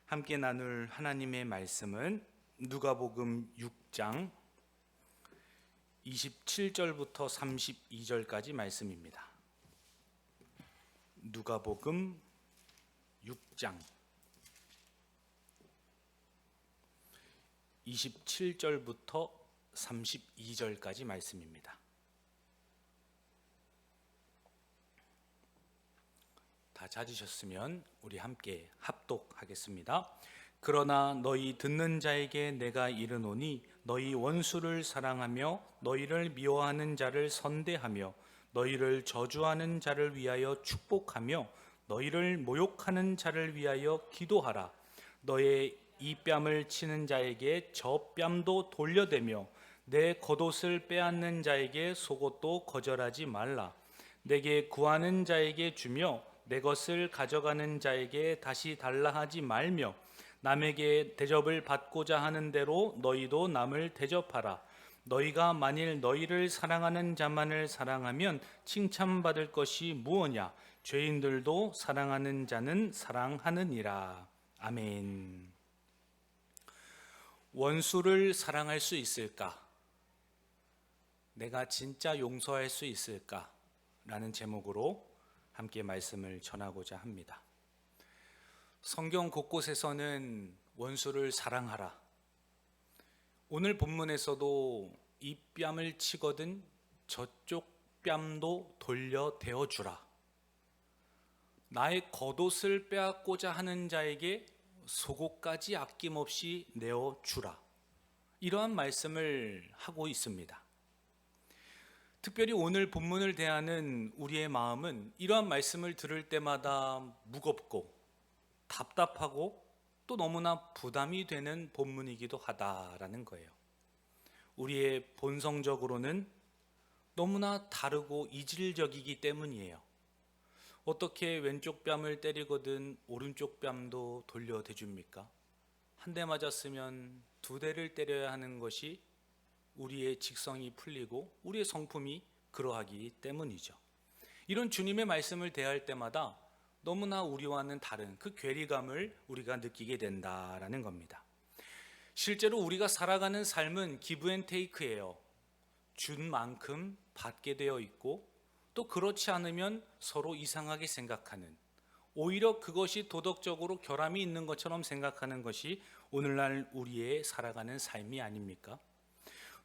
함께 나눌 하나님의 말씀은 누가복음 6장 27절부터 32절까지 말씀입니다. 누가복음 6장 27절부터 32절까지 말씀입니다. 다 찾으셨으면 우리 함께 합독하겠습니다. 그러나 너희 듣는 자에게 내가 이르노니 너희 원수를 사랑하며 너희를 미워하는 자를 선대하며 너희를 저주하는 자를 위하여 축복하며 너희를 모욕하는 자를 위하여 기도하라. 너의 이 뺨을 치는 자에게 저 뺨도 돌려대며 내 겉옷을 빼앗는 자에게 속옷도 거절하지 말라. 내게 구하는 자에게 주며 내 것을 가져가는 자에게 다시 달라 하지 말며 남에게 대접을 받고자 하는 대로 너희도 남을 대접하라. 너희가 만일 너희를 사랑하는 자만을 사랑하면 칭찬받을 것이 무엇이냐? 죄인들도 사랑하는 자는 사랑하느니라. 아멘. 원수를 사랑할 수 있을까? 내가 진짜 용서할 수 있을까? 라는 제목으로 함께 말씀을 전하고자 합니다. 성경 곳곳에서는 원수를 사랑하라. 오늘 본문에서도 이 뺨을 치거든 저쪽 뺨도 돌려 대어주라. 나의 겉옷을 빼앗고자 하는 자에게 속옷까지 아낌없이 내어주라. 이러한 말씀을 하고 있습니다. 특별히 오늘 본문을 대하는 우리의 마음은 이러한 말씀을 들을 때마다 무겁고 답답하고 또 너무나 부담이 되는 본문이기도 하다라는 거예요. 우리의 본성적으로는 너무나 다르고 이질적이기 때문이에요. 어떻게 왼쪽 뺨을 때리거든 오른쪽 뺨도 돌려 대줍니까? 한 대 맞았으면 두 대를 때려야 하는 것이 우리의 직성이 풀리고 우리의 성품이 그러하기 때문이죠. 이런 주님의 말씀을 대할 때마다 너무나 우리와는 다른 그 괴리감을 우리가 느끼게 된다라는 겁니다. 실제로 우리가 살아가는 삶은 기브 앤 테이크예요. 준 만큼 받게 되어 있고 또 그렇지 않으면 서로 이상하게 생각하는, 오히려 그것이 도덕적으로 결함이 있는 것처럼 생각하는 것이 오늘날 우리의 살아가는 삶이 아닙니까?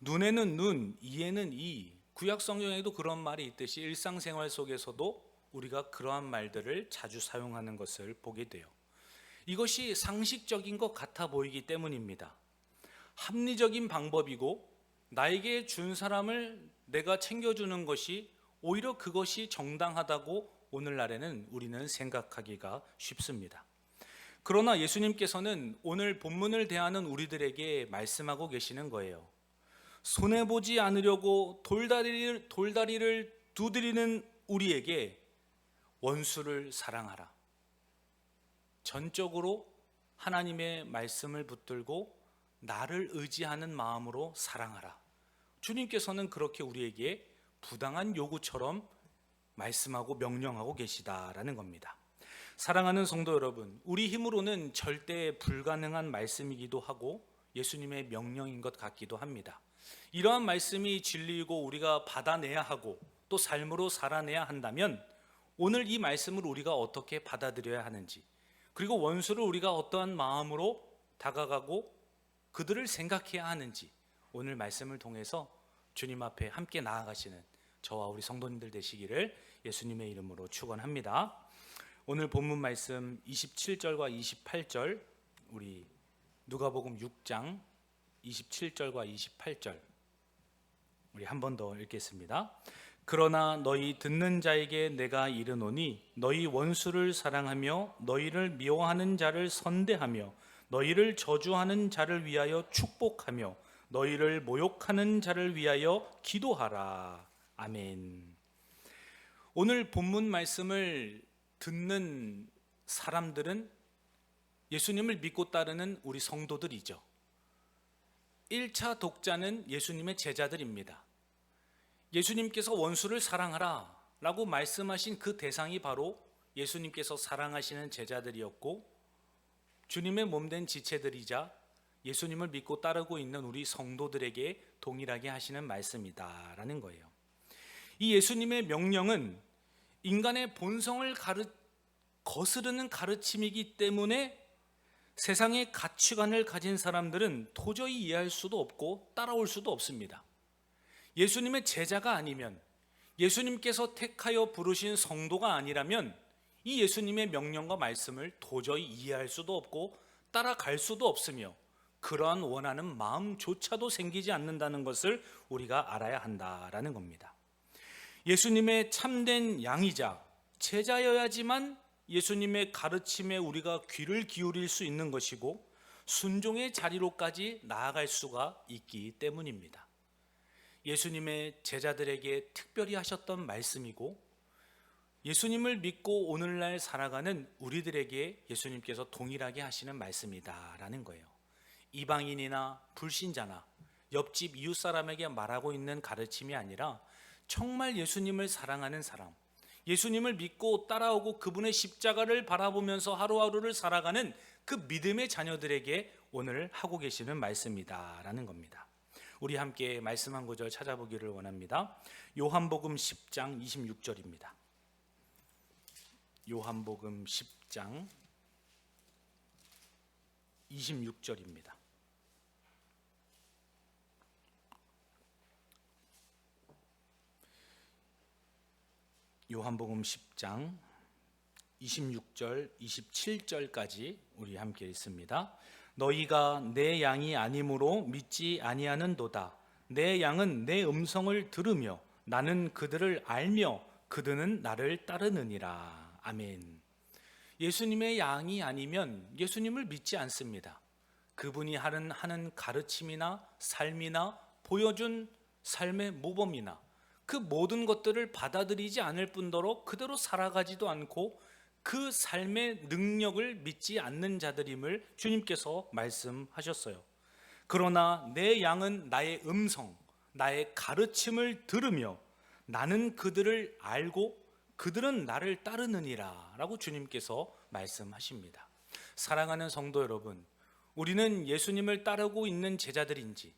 눈에는 눈, 이에는 이. 구약 성경에도 그런 말이 있듯이 일상생활 속에서도 우리가 그러한 말들을 자주 사용하는 것을 보게 돼요. 이것이 상식적인 것 같아 보이기 때문입니다. 합리적인 방법이고 나에게 준 사람을 내가 챙겨주는 것이 오히려 그것이 정당하다고 오늘날에는 우리는 생각하기가 쉽습니다. 그러나 예수님께서는 오늘 본문을 대하는 우리들에게 말씀하고 계시는 거예요. 손해보지 않으려고 돌다리를 두드리는 우리에게 원수를 사랑하라. 전적으로 하나님의 말씀을 붙들고 나를 의지하는 마음으로 사랑하라. 주님께서는 그렇게 우리에게 부당한 요구처럼 말씀하고 명령하고 계시다라는 겁니다. 사랑하는 성도 여러분, 우리 힘으로는 절대 불가능한 말씀이기도 하고 예수님의 명령인 것 같기도 합니다. 이러한 말씀이 진리이고 우리가 받아내야 하고 또 삶으로 살아내야 한다면 오늘 이 말씀을 우리가 어떻게 받아들여야 하는지, 그리고 원수를 우리가 어떠한 마음으로 다가가고 그들을 생각해야 하는지 오늘 말씀을 통해서 주님 앞에 함께 나아가시는 저와 우리 성도님들 되시기를 예수님의 이름으로 축원합니다. 오늘 본문 말씀 27절과 28절, 우리 누가복음 6장 27절과 28절 우리 한 번 더 읽겠습니다. 그러나 너희 듣는 자에게 내가 이르노니 너희 원수를 사랑하며 너희를 미워하는 자를 선대하며 너희를 저주하는 자를 위하여 축복하며 너희를 모욕하는 자를 위하여 기도하라. 아멘. 오늘 본문 말씀을 듣는 사람들은 예수님을 믿고 따르는 우리 성도들이죠. 1차 독자는 예수님의 제자들입니다. 예수님께서 원수를 사랑하라 라고 말씀하신 그 대상이 바로 예수님께서 사랑하시는 제자들이었고 주님의 몸된 지체들이자 예수님을 믿고 따르고 있는 우리 성도들에게 동일하게 하시는 말씀이다라는 거예요. 이 예수님의 명령은 인간의 본성을 거스르는 가르침이기 때문에 세상의 가치관을 가진 사람들은 도저히 이해할 수도 없고 따라올 수도 없습니다. 예수님의 제자가 아니면, 예수님께서 택하여 부르신 성도가 아니라면 이 예수님의 명령과 말씀을 도저히 이해할 수도 없고 따라갈 수도 없으며 그러한 원하는 마음조차도 생기지 않는다는 것을 우리가 알아야 한다라는 겁니다. 예수님의 참된 양이자 제자여야지만 예수님의 가르침에 우리가 귀를 기울일 수 있는 것이고 순종의 자리로까지 나아갈 수가 있기 때문입니다. 예수님의 제자들에게 특별히 하셨던 말씀이고 예수님을 믿고 오늘날 살아가는 우리들에게 예수님께서 동일하게 하시는 말씀이다라는 거예요. 이방인이나 불신자나 옆집 이웃 사람에게 말하고 있는 가르침이 아니라 정말 예수님을 사랑하는 사람, 예수님을 믿고 따라오고 그분의 십자가를 바라보면서 하루하루를 살아가는 그 믿음의 자녀들에게 오늘 하고 계시는 말씀이다라는 겁니다. 우리 함께 말씀 한 구절 찾아보기를 원합니다. 요한복음 10장 26절입니다. 요한복음 10장 26절입니다. 요한복음 10장 26절 27절까지 우리 함께 읽습니다. 너희가 내 양이 아니므로 믿지 아니하는도다. 내 양은 내 음성을 들으며 나는 그들을 알며 그들은 나를 따르느니라. 아멘. 예수님의 양이 아니면 예수님을 믿지 않습니다. 그분이 하는 가르침이나 삶이나 보여준 삶의 모범이나 그 모든 것들을 받아들이지 않을 뿐더러 그대로 살아가지도 않고 그 삶의 능력을 믿지 않는 자들임을 주님께서 말씀하셨어요. 그러나 내 양은 나의 음성, 나의 가르침을 들으며 나는 그들을 알고 그들은 나를 따르느니라 라고 주님께서 말씀하십니다. 사랑하는 성도 여러분, 우리는 예수님을 따르고 있는 제자들인지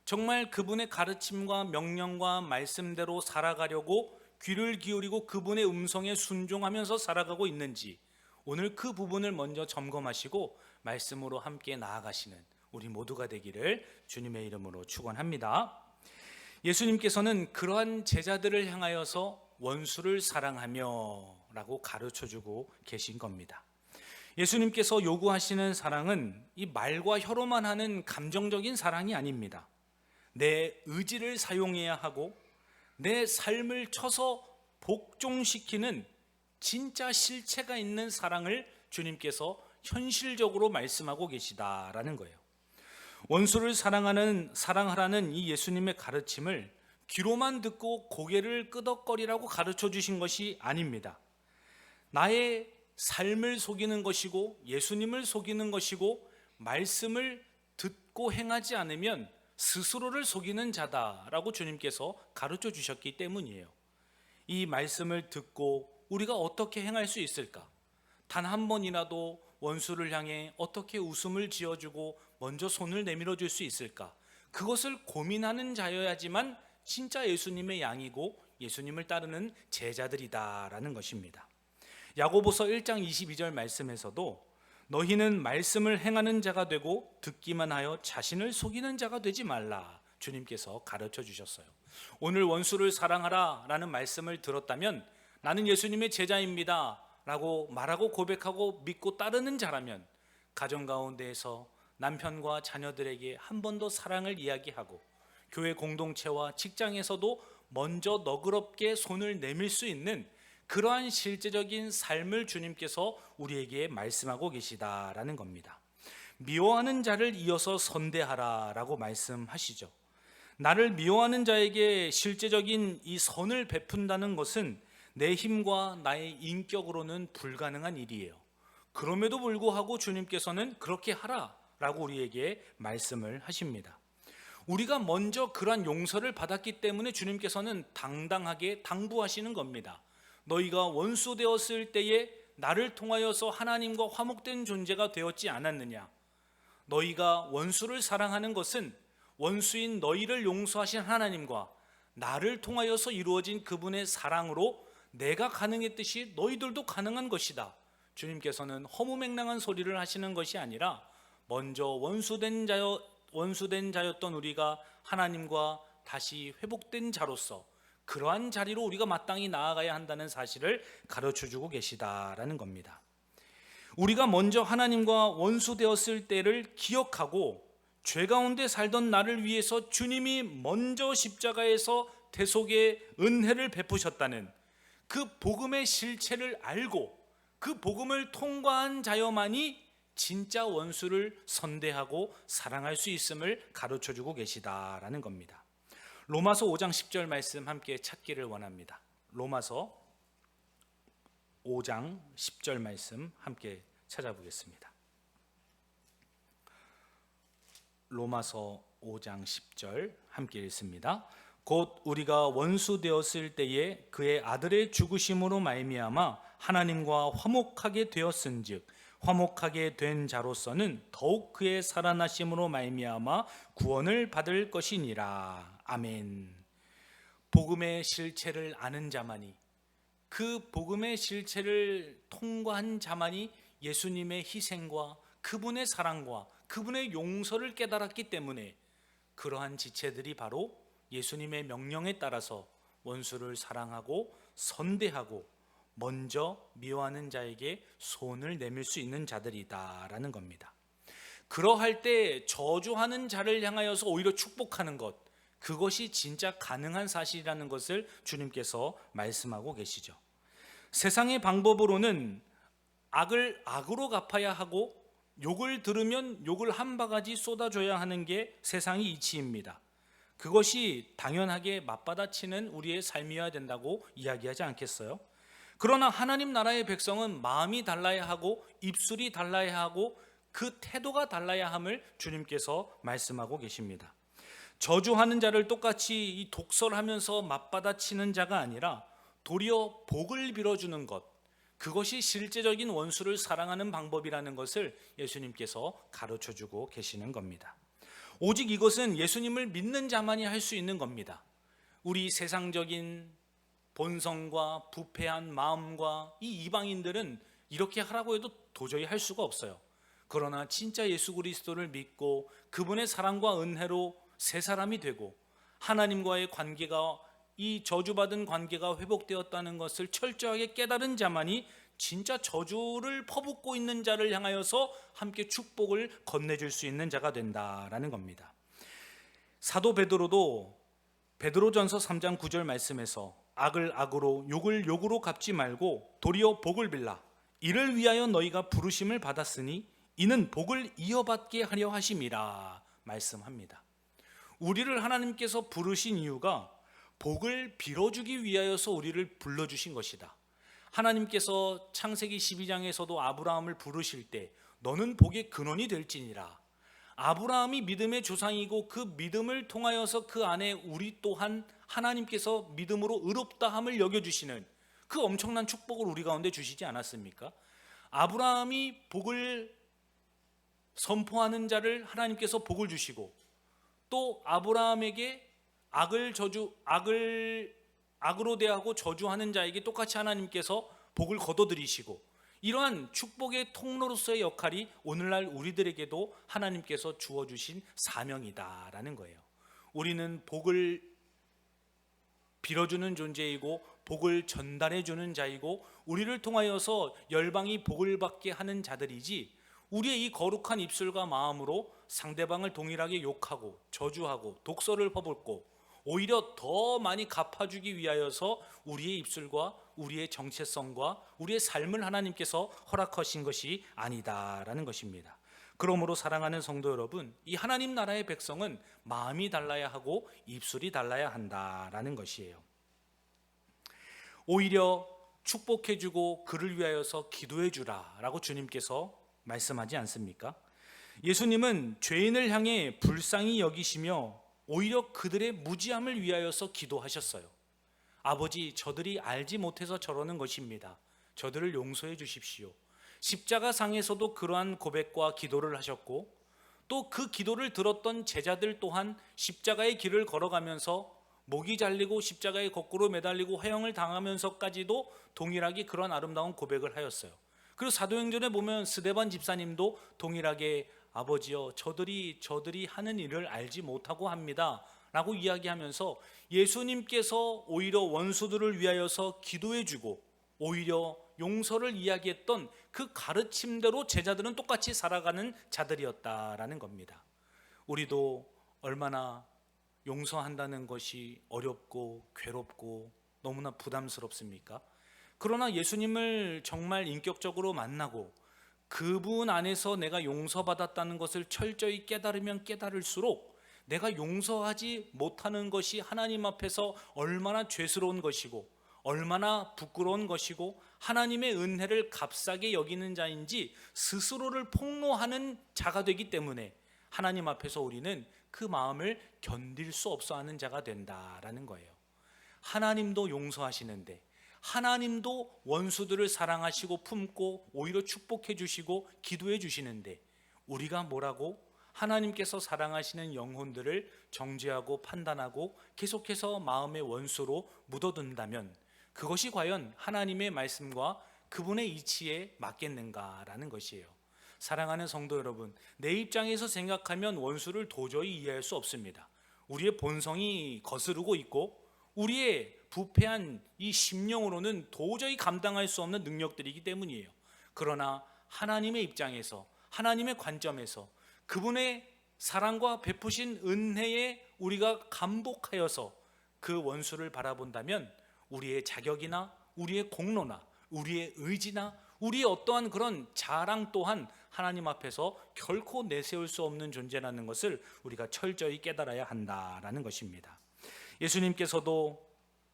정말 그분의 가르침과 명령과 말씀대로 살아가려고 귀를 기울이고 그분의 음성에 순종하면서 살아가고 있는지 오늘 그 부분을 먼저 점검하시고 말씀으로 함께 나아가시는 우리 모두가 되기를 주님의 이름으로 축원합니다. 예수님께서는 그러한 제자들을 향하여서 원수를 사랑하며 라고 가르쳐주고 계신 겁니다. 예수님께서 요구하시는 사랑은 이 말과 혀로만 하는 감정적인 사랑이 아닙니다. 내 의지를 사용해야 하고 내 삶을 쳐서 복종시키는 진짜 실체가 있는 사랑을 주님께서 현실적으로 말씀하고 계시다라는 거예요. 원수를 사랑하라는 이 예수님의 가르침을 귀로만 듣고 고개를 끄덕거리라고 가르쳐 주신 것이 아닙니다. 나의 삶을 속이는 것이고 예수님을 속이는 것이고 말씀을 듣고 행하지 않으면 스스로를 속이는 자다라고 주님께서 가르쳐 주셨기 때문이에요. 이 말씀을 듣고 우리가 어떻게 행할 수 있을까? 단 한 번이라도 원수를 향해 어떻게 웃음을 지어주고 먼저 손을 내밀어 줄 수 있을까? 그것을 고민하는 자여야지만 진짜 예수님의 양이고 예수님을 따르는 제자들이다라는 것입니다. 야고보서 1장 22절 말씀에서도 너희는 말씀을 행하는 자가 되고 듣기만 하여 자신을 속이는 자가 되지 말라 주님께서 가르쳐 주셨어요. 오늘 원수를 사랑하라 라는 말씀을 들었다면 나는 예수님의 제자입니다 라고 말하고 고백하고 믿고 따르는 자라면 가정 가운데에서 남편과 자녀들에게 한 번 더 사랑을 이야기하고 교회 공동체와 직장에서도 먼저 너그럽게 손을 내밀 수 있는 그러한 실제적인 삶을 주님께서 우리에게 말씀하고 계시다라는 겁니다. 미워하는 자를 이어서 선대하라라고 말씀하시죠. 나를 미워하는 자에게 실제적인 이 선을 베푼다는 것은 내 힘과 나의 인격으로는 불가능한 일이에요. 그럼에도 불구하고 주님께서는 그렇게 하라라고 우리에게 말씀을 하십니다. 우리가 먼저 그러한 용서를 받았기 때문에 주님께서는 당당하게 당부하시는 겁니다. 너희가 원수 되었을 때에 나를 통하여서 하나님과 화목된 존재가 되었지 않았느냐? 너희가 원수를 사랑하는 것은 원수인 너희를 용서하신 하나님과 나를 통하여서 이루어진 그분의 사랑으로 내가 가능했듯이 너희들도 가능한 것이다. 주님께서는 허무맹랑한 소리를 하시는 것이 아니라 먼저 원수된 자였던 우리가 하나님과 다시 회복된 자로서 그러한 자리로 우리가 마땅히 나아가야 한다는 사실을 가르쳐주고 계시다라는 겁니다. 우리가 먼저 하나님과 원수되었을 때를 기억하고 죄 가운데 살던 나를 위해서 주님이 먼저 십자가에서 대속의 은혜를 베푸셨다는 그 복음의 실체를 알고 그 복음을 통과한 자여만이 진짜 원수를 선대하고 사랑할 수 있음을 가르쳐주고 계시다라는 겁니다. 로마서 5장 10절 말씀 함께 찾기를 원합니다. 로마서 5장 10절 말씀 함께 찾아보겠습니다. 로마서 5장 10절 함께 읽습니다. 곧 우리가 원수 되었을 때에 그의 아들의 죽으심으로 말미암아 하나님과 화목하게 되었은즉 화목하게 된 자로서는 더욱 그의 살아나심으로 말미암아 구원을 받을 것이니라. 아멘. 복음의 실체를 아는 자만이, 그 복음의 실체를 통과한 자만이 예수님의 희생과 그분의 사랑과 그분의 용서를 깨달았기 때문에 그러한 지체들이 바로 예수님의 명령에 따라서 원수를 사랑하고 선대하고 먼저 미워하는 자에게 손을 내밀 수 있는 자들이다라는 겁니다. 그러할 때 저주하는 자를 향하여서 오히려 축복하는 것, 그것이 진짜 가능한 사실이라는 것을 주님께서 말씀하고 계시죠. 세상의 방법으로는 악을 악으로 갚아야 하고 욕을 들으면 욕을 한 바가지 쏟아줘야 하는 게 세상의 이치입니다. 그것이 당연하게 맞받아치는 우리의 삶이어야 된다고 이야기하지 않겠어요? 그러나 하나님 나라의 백성은 마음이 달라야 하고 입술이 달라야 하고 그 태도가 달라야 함을 주님께서 말씀하고 계십니다. 저주하는 자를 똑같이 이 독설하면서 맞받아치는 자가 아니라 도리어 복을 빌어주는 것, 그것이 실제적인 원수를 사랑하는 방법이라는 것을 예수님께서 가르쳐주고 계시는 겁니다. 오직 이것은 예수님을 믿는 자만이 할 수 있는 겁니다. 우리 세상적인 본성과 부패한 마음과 이 이방인들은 이렇게 하라고 해도 도저히 할 수가 없어요. 그러나 진짜 예수 그리스도를 믿고 그분의 사랑과 은혜로 새 사람이 되고 하나님과의 관계가, 이 저주받은 관계가 회복되었다는 것을 철저하게 깨달은 자만이 진짜 저주를 퍼붓고 있는 자를 향하여서 함께 축복을 건네줄 수 있는 자가 된다라는 겁니다. 사도 베드로도 베드로전서 3장 9절 말씀에서 악을 악으로 욕을 욕으로 갚지 말고 도리어 복을 빌라. 이를 위하여 너희가 부르심을 받았으니 이는 복을 이어받게 하려 하심이라 말씀합니다. 우리를 하나님께서 부르신 이유가 복을 빌어주기 위하여서 우리를 불러주신 것이다. 하나님께서 창세기 12장에서도 아브라함을 부르실 때 너는 복의 근원이 될지니라. 아브라함이 믿음의 조상이고 그 믿음을 통하여서 그 안에 우리 또한 하나님께서 믿음으로 의롭다함을 여겨주시는 그 엄청난 축복을 우리 가운데 주시지 않았습니까? 아브라함이 복을 선포하는 자를 하나님께서 복을 주시고 또 아브라함에게 악으로 대하고 저주하는 자에게 똑같이 하나님께서 복을 거둬들이시고 이러한 축복의 통로로서의 역할이 오늘날 우리들에게도 하나님께서 주어주신 사명이다라는 거예요. 우리는 복을 빌어주는 존재이고 복을 전달해주는 자이고 우리를 통하여서 열방이 복을 받게 하는 자들이지, 우리의 이 거룩한 입술과 마음으로 상대방을 동일하게 욕하고 저주하고 독설을 퍼붓고 오히려 더 많이 갚아주기 위하여서 우리의 입술과 우리의 정체성과 우리의 삶을 하나님께서 허락하신 것이 아니다라는 것입니다. 그러므로 사랑하는 성도 여러분, 이 하나님 나라의 백성은 마음이 달라야 하고 입술이 달라야 한다라는 것이에요. 오히려 축복해주고 그를 위하여서 기도해주라 라고 주님께서 말씀하지 않습니까? 예수님은 죄인을 향해 불쌍히 여기시며 오히려 그들의 무지함을 위하여서 기도하셨어요. 아버지, 저들이 알지 못해서 저러는 것입니다. 저들을 용서해 주십시오. 십자가상에서도 그러한 고백과 기도를 하셨고 또 그 기도를 들었던 제자들 또한 십자가의 길을 걸어가면서 목이 잘리고 십자가에 거꾸로 매달리고 화형을 당하면서까지도 동일하게 그런 아름다운 고백을 하였어요. 그리고 사도행전에 보면 스데반 집사님도 동일하게 아버지여 저들이 하는 일을 알지 못하고 합니다 라고 이야기하면서 예수님께서 오히려 원수들을 위하여서 기도해주고 오히려 용서를 이야기했던 그 가르침대로 제자들은 똑같이 살아가는 자들이었다라는 겁니다. 우리도 얼마나 용서한다는 것이 어렵고 괴롭고 너무나 부담스럽습니까? 그러나 예수님을 정말 인격적으로 만나고 그분 안에서 내가 용서받았다는 것을 철저히 깨달으면 깨달을수록 내가 용서하지 못하는 것이 하나님 앞에서 얼마나 죄스러운 것이고 얼마나 부끄러운 것이고 하나님의 은혜를 값싸게 여기는 자인지 스스로를 폭로하는 자가 되기 때문에 하나님 앞에서 우리는 그 마음을 견딜 수 없어 하는 자가 된다라는 거예요. 하나님도 용서하시는데 하나님도 원수들을 사랑하시고 품고 오히려 축복해 주시고 기도해 주시는데 우리가 뭐라고? 하나님께서 사랑하시는 영혼들을 정죄하고 판단하고 계속해서 마음의 원수로 묻어둔다면 그것이 과연 하나님의 말씀과 그분의 이치에 맞겠는가라는 것이에요. 사랑하는 성도 여러분, 내 입장에서 생각하면 원수를 도저히 이해할 수 없습니다. 우리의 본성이 거스르고 있고 우리의 부패한 이 심령으로는 도저히 감당할 수 없는 능력들이기 때문이에요. 그러나 하나님의 입장에서 하나님의 관점에서 그분의 사랑과 베푸신 은혜에 우리가 감복하여서 그 원수를 바라본다면 우리의 자격이나 우리의 공로나 우리의 의지나 우리의 어떠한 그런 자랑 또한 하나님 앞에서 결코 내세울 수 없는 존재라는 것을 우리가 철저히 깨달아야 한다라는 것입니다. 예수님께서도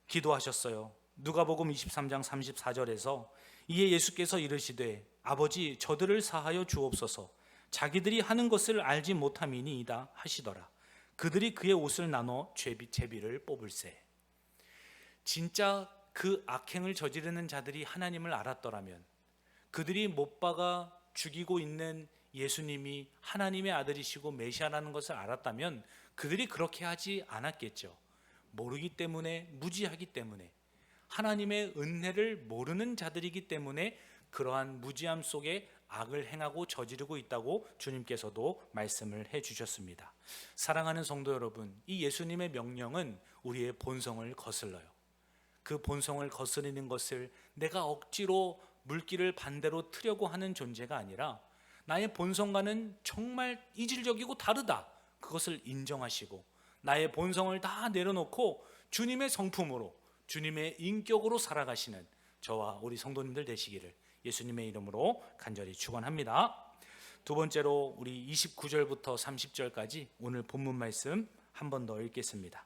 기도하셨어요. 누가복음 23장 34절에서 이에 예수께서 이르시되 아버지 저들을 사하여 주옵소서 자기들이 하는 것을 알지 못함이니이다 하시더라. 그들이 그의 옷을 나눠 제비를 뽑을세. 진짜 그 악행을 저지르는 자들이 하나님을 알았더라면 그들이 못 박아 죽이고 있는 예수님이 하나님의 아들이시고 메시아라는 것을 알았다면 그들이 그렇게 하지 않았겠죠. 모르기 때문에, 무지하기 때문에, 하나님의 은혜를 모르는 자들이기 때문에 그러한 무지함 속에 악을 행하고 저지르고 있다고 주님께서도 말씀을 해주셨습니다. 사랑하는 성도 여러분, 이 예수님의 명령은 우리의 본성을 거슬러요. 그 본성을 거스르는 것을 내가 억지로 물길을 반대로 트려고 하는 존재가 아니라 나의 본성과는 정말 이질적이고 다르다, 그것을 인정하시고 나의 본성을 다 내려놓고 주님의 성품으로 주님의 인격으로 살아가시는 저와 우리 성도님들 되시기를 예수님의 이름으로 간절히 축원합니다. 두 번째로 우리 29절부터 30절까지 오늘 본문 말씀 한 번 더 읽겠습니다.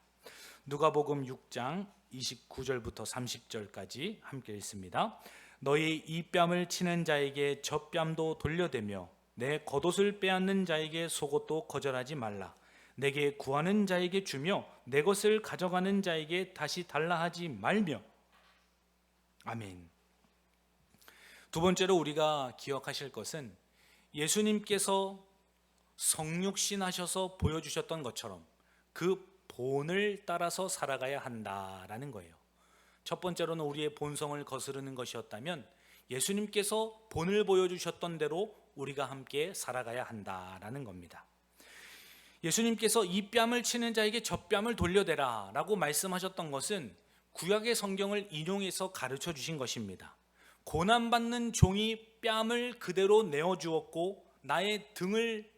누가복음 6장 29절부터 30절까지 함께 읽습니다. 너희 이 뺨을 치는 자에게 저 뺨도 돌려대며 내 겉옷을 빼앗는 자에게 속옷도 거절하지 말라. 내게 구하는 자에게 주며 내 것을 가져가는 자에게 다시 달라 하지 말며. 아멘. 두 번째로 우리가 기억하실 것은 예수님께서 성육신 하셔서 보여주셨던 것처럼 그 본을 따라서 살아가야 한다라는 거예요. 첫 번째로는 우리의 본성을 거스르는 것이었다면 예수님께서 본을 보여주셨던 대로 우리가 함께 살아가야 한다라는 겁니다. 예수님께서 이 뺨을 치는 자에게 저 뺨을 돌려대라 라고 말씀하셨던 것은 구약의 성경을 인용해서 가르쳐 주신 것입니다. 고난받는 종이 뺨을 그대로 내어주었고 나의 등을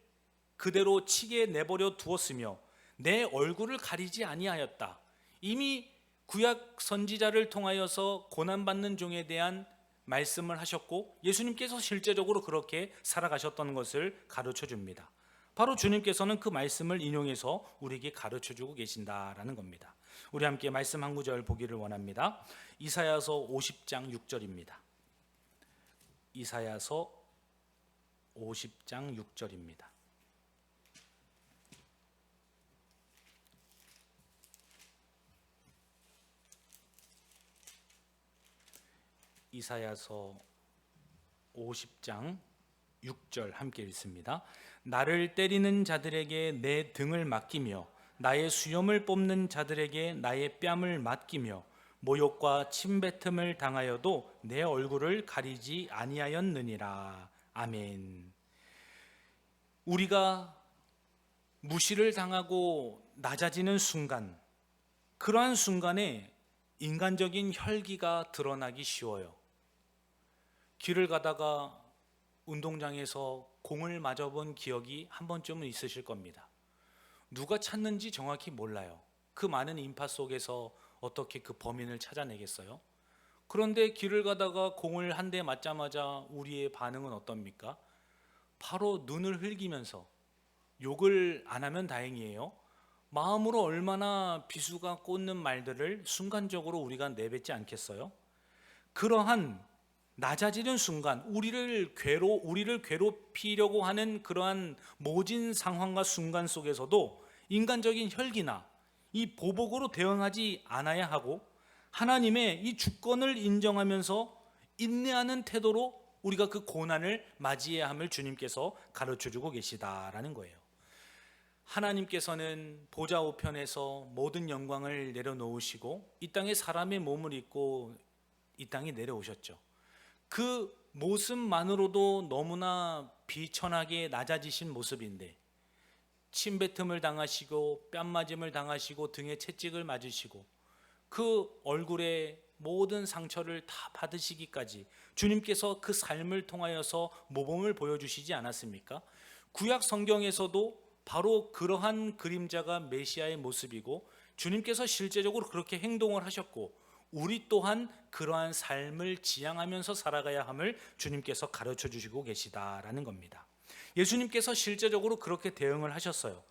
그대로 치게 내버려 두었으며 내 얼굴을 가리지 아니하였다. 이미 구약 선지자를 통하여서 고난받는 종에 대한 말씀을 하셨고 예수님께서 실제적으로 그렇게 살아가셨던 것을 가르쳐 줍니다. 바로 주님께서는 그 말씀을 인용해서 우리에게 가르쳐 주고 계신다라는 겁니다. 우리 함께 말씀 한 구절 보기를 원합니다. 이사야서 50장 6절입니다. 이사야서 50장 6절입니다. 이사야서 50장 6절 함께 읽습니다. 나를 때리는 자들에게 내 등을 맡기며 나의 수염을 뽑는 자들에게 나의 뺨을 맡기며 모욕과 침뱉음을 당하여도 내 얼굴을 가리지 아니하였느니라. 아멘. 우리가 무시를 당하고 낮아지는 순간, 그러한 순간에 인간적인 혈기가 드러나기 쉬워요. 길을 가다가 운동장에서 공을 맞아본 기억이 한 번쯤은 있으실 겁니다. 누가 찾는지 정확히 몰라요. 그 많은 인파 속에서 어떻게 그 범인을 찾아내겠어요? 그런데 길을 가다가 공을 한 대 맞자마자 우리의 반응은 어떻습니까? 바로 눈을 흘기면서, 욕을 안 하면 다행이에요, 마음으로 얼마나 비수가 꽂는 말들을 순간적으로 우리가 내뱉지 않겠어요? 그러한 낮아지는 순간, 우리를 괴롭히려고 하는 그러한 모진 상황과 순간 속에서도 인간적인 혈기나 이 보복으로 대응하지 않아야 하고, 하나님의 이 주권을 인정하면서 인내하는 태도로 우리가 그 고난을 맞이해야 함을 주님께서 가르쳐주고 계시다라는 거예요. 하나님께서는 보좌 우편에서 모든 영광을 내려놓으시고 이 땅에 사람의 몸을 입고 이 땅에 내려오셨죠. 그 모습만으로도 너무나 비천하게 낮아지신 모습인데, 침뱉음을 당하시고 뺨맞음을 당하시고 등에 채찍을 맞으시고 그 얼굴에 모든 상처를 다 받으시기까지 주님께서 그 삶을 통하여서 모범을 보여주시지 않았습니까? 구약 성경에서도 바로 그러한 그림자가 메시아의 모습이고, 주님께서 실제적으로 그렇게 행동을 하셨고 우리 또한 그러한 삶을 지향하면서 살아가야 함을 주님께서 가르쳐 주시고 계시다라는 겁니다. 예수님께서 실제적으로 그렇게 대응을 하셨어요.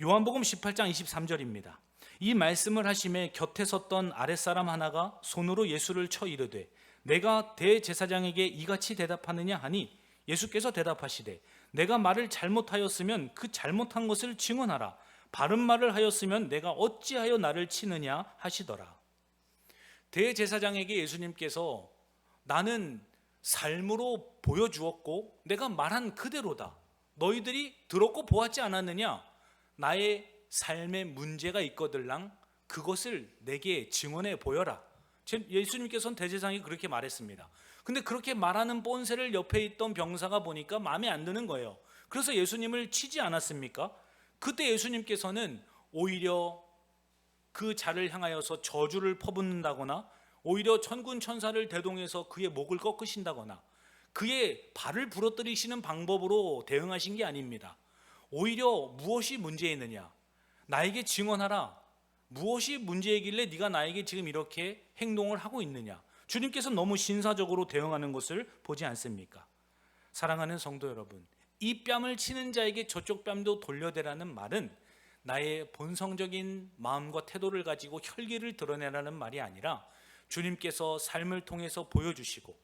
요한복음 18장 23절입니다. 이 말씀을 하심에 곁에 섰던 아랫사람 하나가 손으로 예수를 쳐 이르되 내가 대제사장에게 이같이 대답하느냐 하니, 예수께서 대답하시되 내가 말을 잘못하였으면 그 잘못한 것을 증언하라. 바른 말을 하였으면 내가 어찌하여 나를 치느냐 하시더라. 대제사장에게 예수님께서 나는 삶으로 보여주었고 내가 말한 그대로다. 너희들이 들었고 보았지 않았느냐? 나의 삶에 문제가 있거들랑 그것을 내게 증언해 보여라. 예수님께서는 대제사장이 그렇게 말했습니다. 근데 그렇게 말하는 본세를 옆에 있던 병사가 보니까 마음에 안 드는 거예요. 그래서 예수님을 치지 않았습니까? 그때 예수님께서는 오히려 그 자를 향하여서 저주를 퍼붓는다거나, 오히려 천군 천사를 대동해서 그의 목을 꺾으신다거나 그의 발을 부러뜨리시는 방법으로 대응하신 게 아닙니다. 오히려 무엇이 문제있느냐? 나에게 증언하라. 무엇이 문제이길래 네가 나에게 지금 이렇게 행동을 하고 있느냐? 주님께서 너무 신사적으로 대응하는 것을 보지 않습니까? 사랑하는 성도 여러분, 이 뺨을 치는 자에게 저쪽 뺨도 돌려대라는 말은 나의 본성적인 마음과 태도를 가지고 혈기를 드러내라는 말이 아니라, 주님께서 삶을 통해서 보여주시고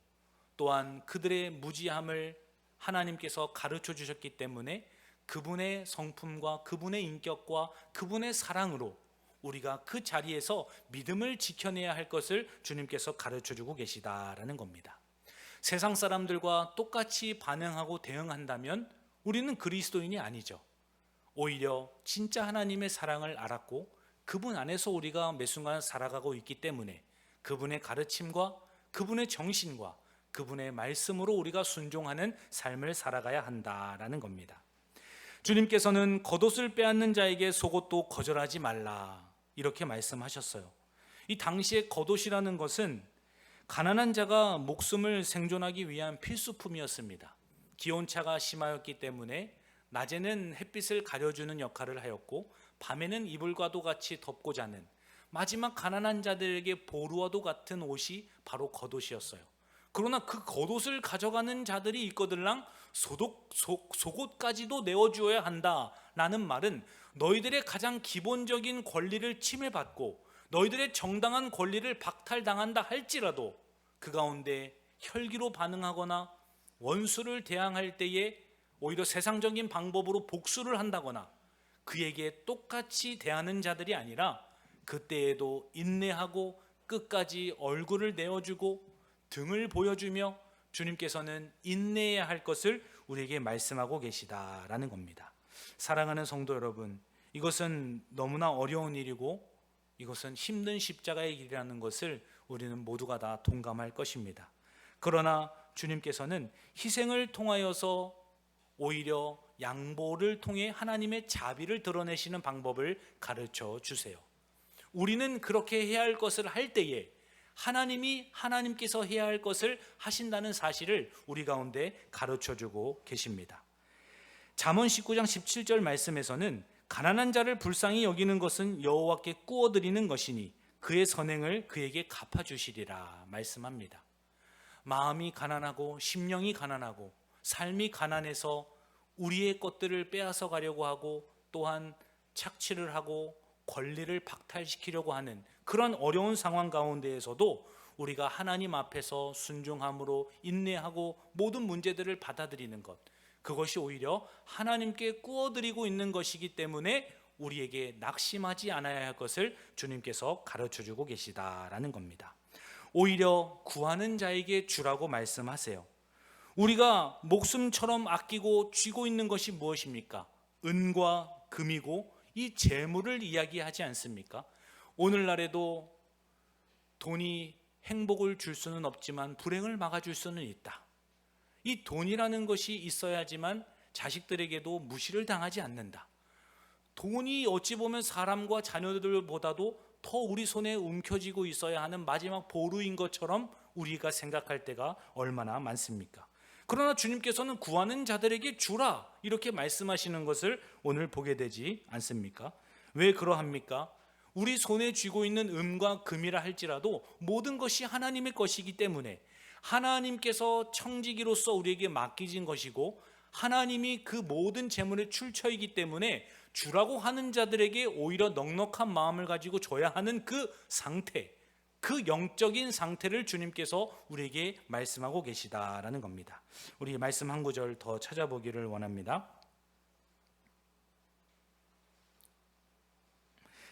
또한 그들의 무지함을 하나님께서 가르쳐 주셨기 때문에 그분의 성품과 그분의 인격과 그분의 사랑으로 우리가 그 자리에서 믿음을 지켜내야 할 것을 주님께서 가르쳐주고 계시다라는 겁니다. 세상 사람들과 똑같이 반응하고 대응한다면 우리는 그리스도인이 아니죠. 오히려 진짜 하나님의 사랑을 알았고 그분 안에서 우리가 매 순간 살아가고 있기 때문에 그분의 가르침과 그분의 정신과 그분의 말씀으로 우리가 순종하는 삶을 살아가야 한다라는 겁니다. 주님께서는 겉옷을 빼앗는 자에게 속옷도 거절하지 말라, 이렇게 말씀하셨어요. 이 당시에 겉옷이라는 것은 가난한 자가 목숨을 생존하기 위한 필수품이었습니다. 기온차가 심하였기 때문에 낮에는 햇빛을 가려주는 역할을 하였고 밤에는 이불과도 같이 덮고 자는 마지막 가난한 자들에게 보루와도 같은 옷이 바로 겉옷이었어요. 그러나 그 겉옷을 가져가는 자들이 있거들랑 속옷까지도 내어주어야 한다라는 말은 너희들의 가장 기본적인 권리를 침해받고 너희들의 정당한 권리를 박탈당한다 할지라도 그 가운데 혈기로 반응하거나 원수를 대항할 때에 오히려 세상적인 방법으로 복수를 한다거나 그에게 똑같이 대하는 자들이 아니라 그때에도 인내하고 끝까지 얼굴을 내어주고 등을 보여주며 주님께서는 인내해야 할 것을 우리에게 말씀하고 계시다라는 겁니다. 사랑하는 성도 여러분, 이것은 너무나 어려운 일이고 이것은 힘든 십자가의 길이라는 것을 우리는 모두가 다 동감할 것입니다. 그러나 주님께서는 희생을 통하여서 오히려 양보를 통해 하나님의 자비를 드러내시는 방법을 가르쳐 주세요. 우리는 그렇게 해야 할 것을 할 때에 하나님께서 해야 할 것을 하신다는 사실을 우리 가운데 가르쳐 주고 계십니다. 잠언 19장 17절 말씀에서는 가난한 자를 불쌍히 여기는 것은 여호와께 꾸어드리는 것이니 그의 선행을 그에게 갚아주시리라 말씀합니다. 마음이 가난하고 심령이 가난하고 삶이 가난해서 우리의 것들을 빼앗아 가려고 하고 또한 착취를 하고 권리를 박탈시키려고 하는 그런 어려운 상황 가운데에서도 우리가 하나님 앞에서 순종함으로 인내하고 모든 문제들을 받아들이는 것, 그것이 오히려 하나님께 꾸어드리고 있는 것이기 때문에 우리에게 낙심하지 않아야 할 것을 주님께서 가르쳐주고 계시다라는 겁니다. 오히려 구하는 자에게 주라고 말씀하세요. 우리가 목숨처럼 아끼고 쥐고 있는 것이 무엇입니까? 은과 금이고 이 재물을 이야기하지 않습니까? 오늘날에도 돈이 행복을 줄 수는 없지만 불행을 막아줄 수는 있다. 이 돈이라는 것이 있어야지만 자식들에게도 무시를 당하지 않는다. 돈이 어찌 보면 사람과 자녀들보다도 더 우리 손에 움켜쥐고 있어야 하는 마지막 보루인 것처럼 우리가 생각할 때가 얼마나 많습니까? 그러나 주님께서는 구하는 자들에게 주라 이렇게 말씀하시는 것을 오늘 보게 되지 않습니까? 왜 그러합니까? 우리 손에 쥐고 있는 은과 금이라 할지라도 모든 것이 하나님의 것이기 때문에 하나님께서 청지기로서 우리에게 맡기진 것이고 하나님이 그 모든 재물의 출처이기 때문에 주라고 하는 자들에게 오히려 넉넉한 마음을 가지고 줘야 하는 그 상태, 그 영적인 상태를 주님께서 우리에게 말씀하고 계시다라는 겁니다. 우리 말씀 한 구절 더 찾아보기를 원합니다.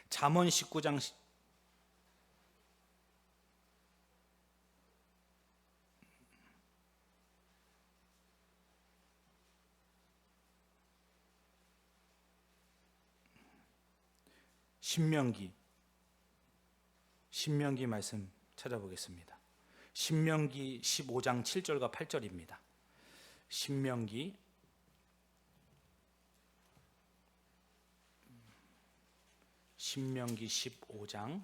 잠언 19장 신명기 말씀 찾아보겠습니다. 신명기 15장 7절과 8절입니다. 신명기 15장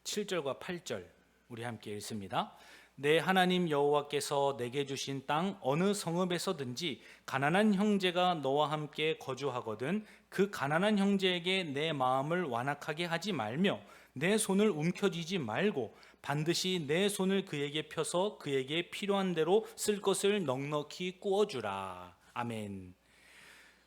7절과 8절 우리 함께 읽습니다. 내 하나님 여호와께서 내게 주신 땅 어느 성읍에서든지 가난한 형제가 너와 함께 거주하거든 그 가난한 형제에게 내 마음을 완악하게 하지 말며 내 손을 움켜쥐지 말고 반드시 내 손을 그에게 펴서 그에게 필요한 대로 쓸 것을 넉넉히 꾸어주라. 아멘.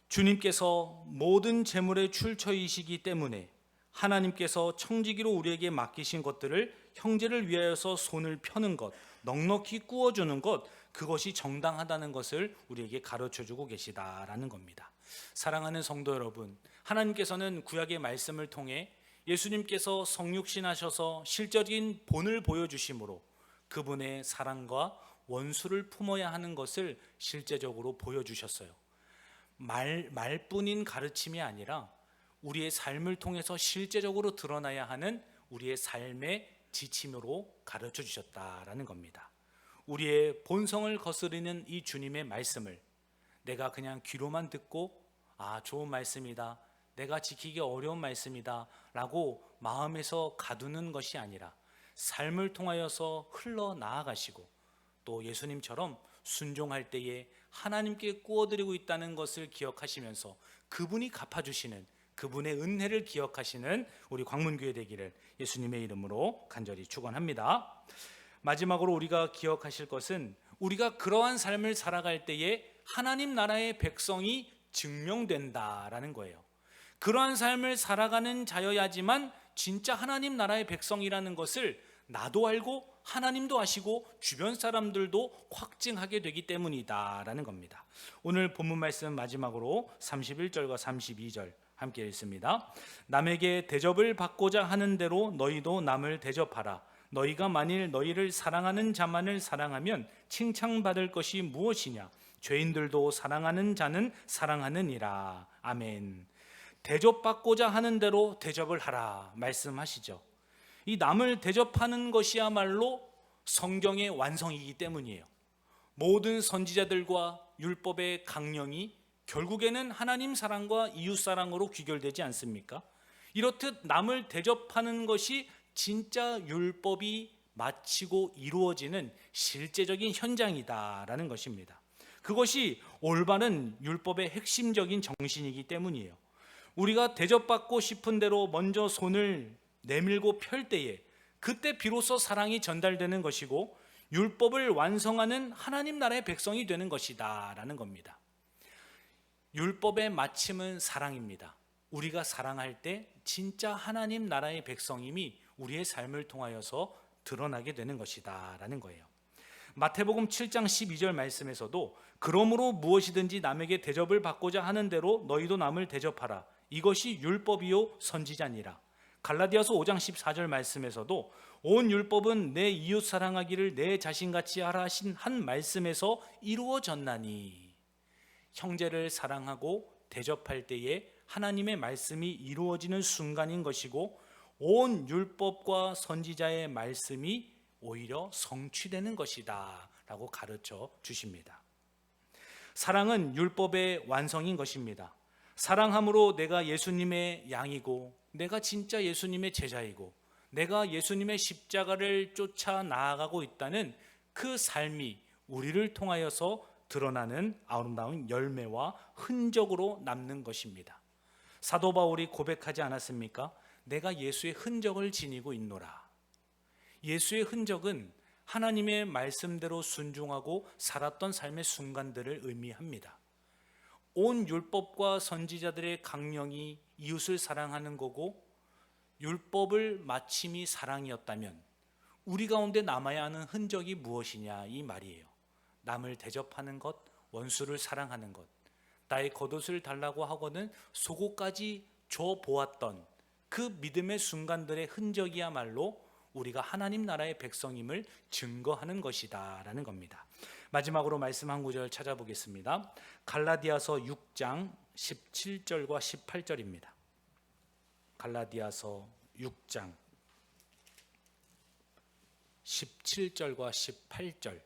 주님께서 모든 재물의 출처이시기 때문에 하나님께서 청지기로 우리에게 맡기신 것들을 형제를 위하여서 손을 펴는 것, 넉넉히 꾸어주는 것, 그것이 정당하다는 것을 우리에게 가르쳐주고 계시다라는 겁니다. 사랑하는 성도 여러분, 하나님께서는 구약의 말씀을 통해 예수님께서 성육신하셔서 실적인 본을 보여주심으로 그분의 사랑과 원수를 품어야 하는 것을 실제적으로 보여주셨어요. 말뿐인 가르침이 아니라 우리의 삶을 통해서 실제적으로 드러나야 하는 우리의 삶의 지침으로 가르쳐 주셨다라는 겁니다. 우리의 본성을 거스르는 이 주님의 말씀을 내가 그냥 귀로만 듣고 좋은 말씀이다, 내가 지키기 어려운 말씀이다 라고 마음에서 가두는 것이 아니라 삶을 통하여서 흘러나아가시고 또 예수님처럼 순종할 때에 하나님께 꾸어드리고 있다는 것을 기억하시면서 그분이 갚아주시는 그분의 은혜를 기억하시는 우리 광문교회 되기를 예수님의 이름으로 간절히 축원합니다. 마지막으로 우리가 기억하실 것은 우리가 그러한 삶을 살아갈 때에 하나님 나라의 백성이 증명된다라는 거예요. 그러한 삶을 살아가는 자여야지만 진짜 하나님 나라의 백성이라는 것을 나도 알고 하나님도 아시고 주변 사람들도 확증하게 되기 때문이다라는 겁니다. 오늘 본문 말씀 마지막으로 31절과 32절 함께 읽습니다. 남에게 대접을 받고자 하는 대로 너희도 남을 대접하라. 너희가 만일 너희를 사랑하는 자만을 사랑하면 칭찬받을 것이 무엇이냐? 죄인들도 사랑하는 자는 사랑하느니라. 아멘. 대접받고자 하는 대로 대접을 하라 말씀하시죠. 이 남을 대접하는 것이야말로 성경의 완성이기 때문이에요. 모든 선지자들과 율법의 강령이 결국에는 하나님 사랑과 이웃 사랑으로 귀결되지 않습니까? 이렇듯 남을 대접하는 것이 진짜 율법이 마치고 이루어지는 실제적인 현장이다라는 것입니다. 그것이 올바른 율법의 핵심적인 정신이기 때문이에요. 우리가 대접받고 싶은 대로 먼저 손을 내밀고 펼 때에 그때 비로소 사랑이 전달되는 것이고 율법을 완성하는 하나님 나라의 백성이 되는 것이다 라는 겁니다. 율법의 마침은 사랑입니다. 우리가 사랑할 때 진짜 하나님 나라의 백성임이 우리의 삶을 통하여서 드러나게 되는 것이다 라는 거예요. 마태복음 7장 12절 말씀에서도 그러므로 무엇이든지 남에게 대접을 받고자 하는 대로 너희도 남을 대접하라. 이것이 율법이요 선지자니라. 갈라디아서 5장 14절 말씀에서도 온 율법은 내 이웃 사랑하기를 내 자신같이 하라 하신 한 말씀에서 이루어졌나니. 형제를 사랑하고 대접할 때에 하나님의 말씀이 이루어지는 순간인 것이고 온 율법과 선지자의 말씀이 오히려 성취되는 것이다 라고 가르쳐 주십니다. 사랑은 율법의 완성인 것입니다. 사랑함으로 내가 예수님의 양이고 내가 진짜 예수님의 제자이고 내가 예수님의 십자가를 쫓아 나아가고 있다는 그 삶이 우리를 통하여서 드러나는 아름다운 열매와 흔적으로 남는 것입니다. 사도 바울이 고백하지 않았습니까? 내가 예수의 흔적을 지니고 있노라. 예수의 흔적은 하나님의 말씀대로 순종하고 살았던 삶의 순간들을 의미합니다. 온 율법과 선지자들의 강령이 이웃을 사랑하는 거고 율법을 마침이 사랑이었다면 우리 가운데 남아야 하는 흔적이 무엇이냐 이 말이에요. 남을 대접하는 것, 원수를 사랑하는 것, 나의 겉옷을 달라고 하고는 속옷까지 줘 보았던 그 믿음의 순간들의 흔적이야말로 우리가 하나님 나라의 백성임을 증거하는 것이다 라는 겁니다. 마지막으로 말씀 한 구절 찾아보겠습니다. 갈라디아서 6장 17절과 18절입니다. 갈라디아서 6장 17절과 18절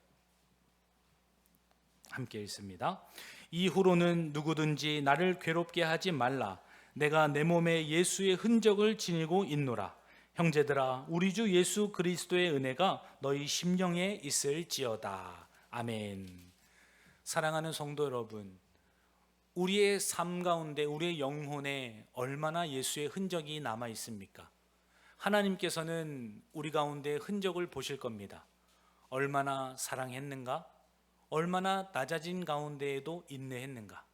함께 읽습니다. 이후로는 누구든지 나를 괴롭게 하지 말라. 내가 내 몸에 예수의 흔적을 지니고 있노라. 형제들아, 우리 주 예수 그리스도의 은혜가 너희 심령에 있을지어다. 아멘. 사랑하는 성도 여러분, 우리의 삶 가운데 우리의 영혼에 얼마나 예수의 흔적이 남아 있습니까? 하나님께서는 우리 가운데 흔적을 보실 겁니다. 얼마나 사랑했는가? 얼마나 낮아진 가운데에도 인내했는가?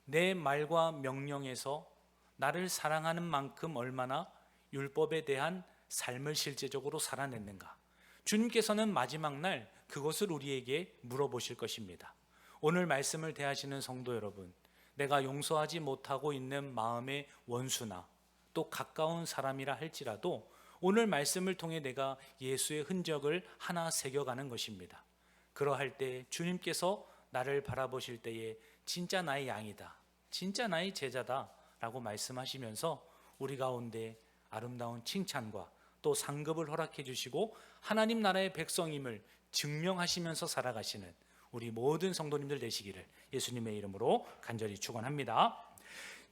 내 말과 명령에서 나를 사랑하는 만큼 얼마나 율법에 대한 삶을 실제적으로 살아냈는가? 주님께서는 마지막 날 그것을 우리에게 물어보실 것입니다. 오늘 말씀을 대하시는 성도 여러분, 내가 용서하지 못하고 있는 마음의 원수나 또 가까운 사람이라 할지라도 오늘 말씀을 통해 내가 예수의 흔적을 하나 새겨가는 것입니다. 그러할 때 주님께서 나를 바라보실 때에 진짜 나의 양이다, 진짜 나의 제자다 라고 말씀하시면서 우리 가운데 아름다운 칭찬과 또 상급을 허락해 주시고 하나님 나라의 백성임을 증명하시면서 살아가시는 우리 모든 성도님들 되시기를 예수님의 이름으로 간절히 축원합니다.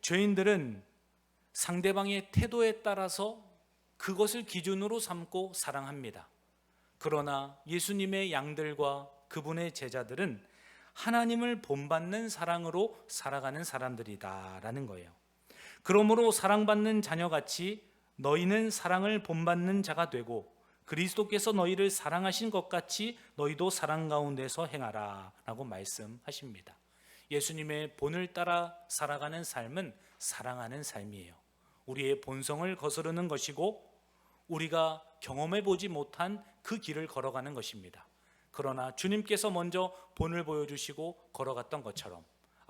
죄인들은 상대방의 태도에 따라서 그것을 기준으로 삼고 사랑합니다. 그러나 예수님의 양들과 그분의 제자들은 하나님을 본받는 사랑으로 살아가는 사람들이다라는 거예요. 그러므로 사랑받는 자녀같이 너희는 사랑을 본받는 자가 되고 그리스도께서 너희를 사랑하신 것 같이 너희도 사랑 가운데서 행하라 라고 말씀하십니다. 예수님의 본을 따라 살아가는 삶은 사랑하는 삶이에요. 우리의 본성을 거스르는 것이고 우리가 경험해 보지 못한 그 길을 걸어가는 것입니다. 그러나 주님께서 먼저 본을 보여주시고 걸어갔던 것처럼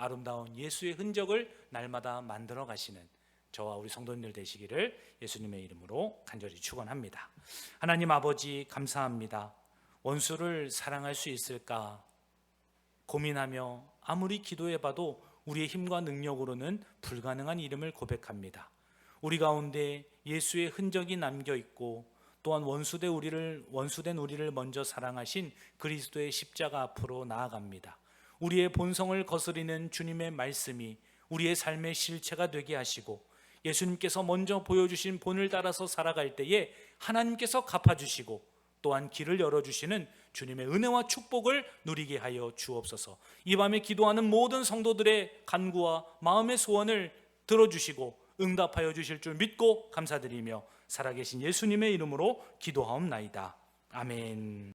아름다운 예수의 흔적을 날마다 만들어 가시는 저와 우리 성도님들 되시기를 예수님의 이름으로 간절히 축원합니다. 하나님 아버지 감사합니다. 원수를 사랑할 수 있을까 고민하며 아무리 기도해봐도 우리의 힘과 능력으로는 불가능한 이름을 고백합니다. 우리 가운데 예수의 흔적이 남겨 있고 또한 원수된 우리를 먼저 사랑하신 그리스도의 십자가 앞으로 나아갑니다. 우리의 본성을 거스리는 주님의 말씀이 우리의 삶의 실체가 되게 하시고 예수님께서 먼저 보여주신 본을 따라서 살아갈 때에 하나님께서 갚아주시고 또한 길을 열어주시는 주님의 은혜와 축복을 누리게 하여 주옵소서. 이 밤에 기도하는 모든 성도들의 간구와 마음의 소원을 들어주시고 응답하여 주실 줄 믿고 감사드리며 살아계신 예수님의 이름으로 기도하옵나이다. 아멘.